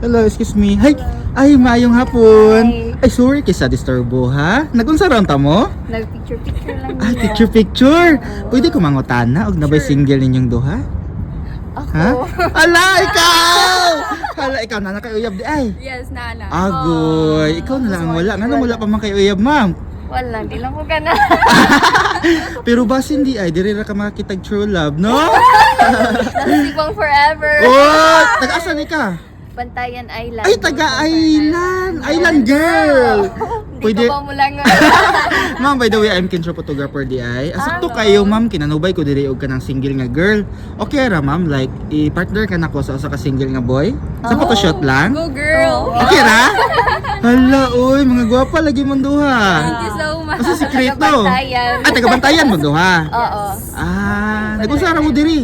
Hello, excuse me. Hi. Ay, maayong hapon. Hi. Ay, sorry kisa disturbo ha. Nagunsa ron ta mo? Nag-picture lang Ay, nila. picture. Pwede ko mangutana og nabay single ninyong duha? Ako. Ha? Ala, ikaw! Hala, ikaw na nakayuyab di ay. Yes, nana. Agoy, ikaw na lang ang wala. Nga wala pa man kayo uyab, ma'am. Wala, di lang ko ka na. Pero bas hindi ay, diri ra ka makakitag true love, no? Nasibang forever. Oh, taga-asa ni ka? Bantayan Island. Ay, taga-island! Island girl! Pwede. Pwede. Di ka ba mo lang? Ma'am, by the way, I'm Kinshro Photographer di ay. Asakto kayo, ma'am, kinanubay ko diri og kanang single nga girl. Okay ra, ma'am, like i-partner ka nako sa usa ka single nga boy. Sa photoshoot lang. Go girl. Okay ra? Hala, oy, mga gwapa lagi mong duha. Thank you so much. Asa sikreto? Bantayan. Ah, taga-bantayan mo duha. Oo. Ah, nag-usara mo diri.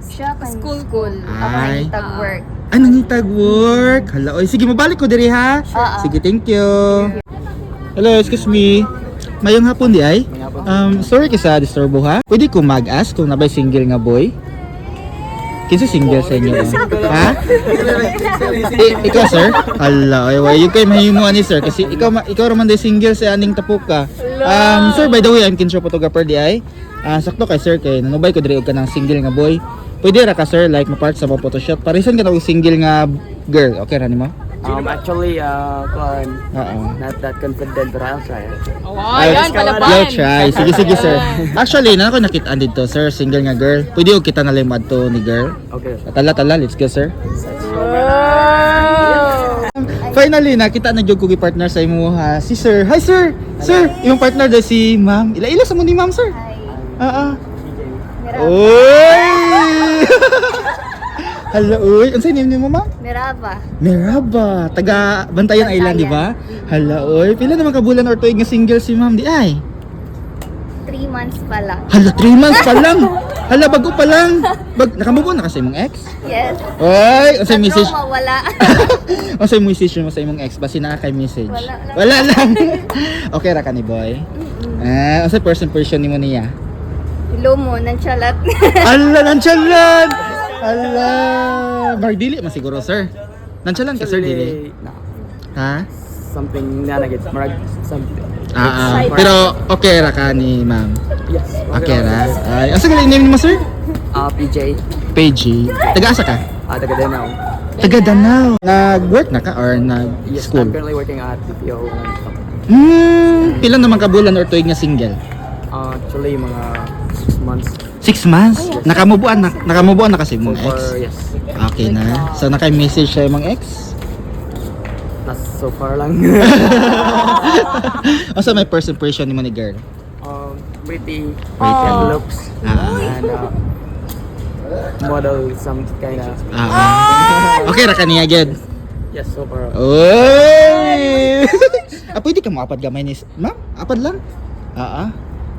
Siya kan school. Ako Ay. nangitag work. Ay, nangitag work. Hala, oy, sige, mabalik ko diri ha. Sige, thank you. Hello, excuse me. Mayong hapon di ay? Sorry kisa disturbo ha. Pwede ko mag-ask kung nabay single nga boy? Kinsa single sa inyo? Ha? Ikaw sir? Hala, ay why you kay mahimuan ni sir kasi ikaw ra man day single sa aning tapuka. Sir, by the way, I'm Kinshro Photographer di ay. Sakto kay sir kay nanubay ko diri og kanang single nga boy. Pwede ra ka sir like ma-part sa mga photoshoot. Parisan ka na og single nga girl. Okay ra nimo? Actually, Oo. not that confident, but I'll try. Ayan, You'll try. Sige sir. Actually, na ako nakitaan dito sir, single nga girl. Pwede ko kita na limad to ni girl. Okay. Tala, let's go sir. Finally, nakita na jud ko gi partner sa imo ha. Si sir. Hi sir. Sir, imong partner daw si ma'am. Ila sa mo ni ma'am sir? Hi. Oo. Oy! Hello, oy. Unsay name mo ma'am? Miraba. Merhaba. Taga Bantayan Island, di ba? Hello, oy. Pila naman ka bulan or tuig nga single si ma'am di ay? 3 months pa lang. Hala, 3 months pa lang. Hala, bago pa lang. Nakamove on na kasi imong ex? Yes. Oy, unsay message? Mawala. Unsay message mo sa imong ex? Basi na kay message. Wala lang. Wala lang. Okay ra ka ni boy? Unsay first impression nimo niya? Hello mo, nonchalant. Ala, nonchalant! Ala, Mardili man siguro, sir. Nonchalant ka, sir, dili? No. Ha? Something na nagit marag something. Pero okay ra ka ni ma'am. Yes. Okay ra. Ay, asa galing name mo, sir? PJ. Pagey. Taga-asa ka? Taga Danao. Taga Danao. Nag-work na ka or Yes, nag-school? I'm currently working at BPO. Pila naman ka bulan or tuig nga single? Actually, mga 6 months. 6 months? Nakamubuan na kasi So mong ex? far, yes. Okay na. So naka-message siya yung mga ex? Not so far lang. Asa may first impression ni mo ni girl? Pretty. Pretty. And looks. Ah. And model, some kind of. Okay ra ka niya agad? Yes, so far. Oy! Pwede ka mo apad gamay ni ma'am? Apad lang?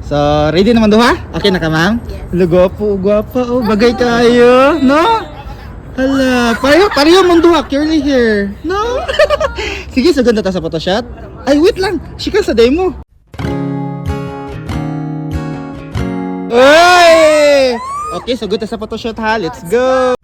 So, ready naman duha? Okay na ka, ma'am? Yes. Hala, gwapa, oh, bagay kayo, no? Hala, pareho mong duha, curly hair, no? Sige, sugod na ta sa photoshoot. Ay, wait lang, shika sa demo. Oy! Okay, sugod na sa photoshoot ha, let's go!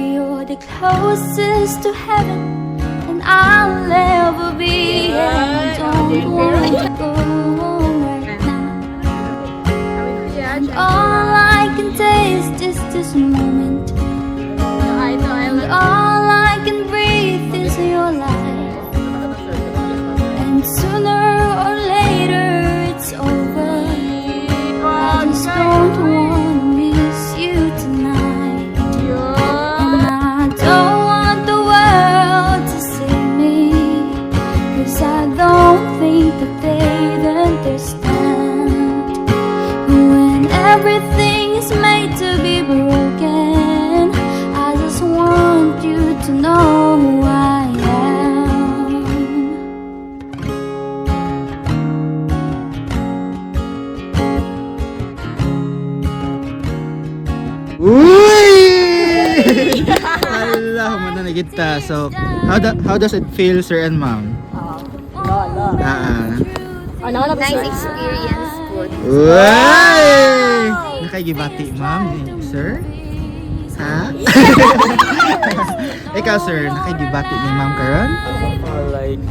You're the closest to heaven, and I'll ever be. And I don't want to go right now. And all I can taste is this moment. And all I can breathe is your light. And sooner or later it's over. I just don't wanna miss you tonight. And I don't want the world kita. So, how does it feel, sir and ma'am? Nice experience po. Uy! Nakagibati, ma'am, sir? Ha? Ikaw, sir, nakagibati ni ma'am karon? So far, like,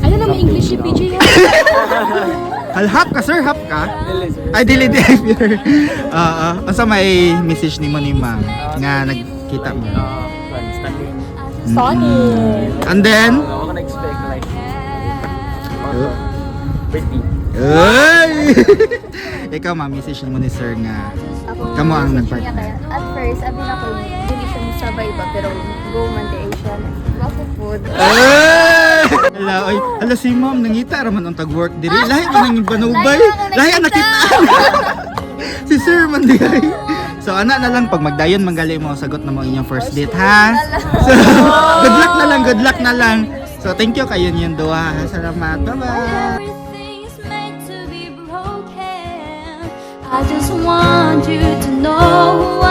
Ano naman English si PJ? Halhap ka, sir? Hap ka? dili, sir. Ay, dili, dili. Asa may message ni mo ni ma'am nga nagkita mo? Standing. And then? Ako na-expect, like, pretty. Uy! Ikaw, ma'am, message mo ni sir nga kamo ang nagpartner. At first, sabi na ko, hindi siya sabay ba, pero go man di siya. Wapo food. Hala, oy, hala si ma'am, nangita raman ang tag-work diri. Lahi man nang banubay. Lahi ang nakita. Si sir man di ay. So, ana na lang, pag magdayon, manggali mo, sagot na mo inyong first date, ha? So, good luck na lang, good luck na lang. So, thank you kayo niyong duha. Salamat, bye-bye. Everything's made to be broken. I just want you to know who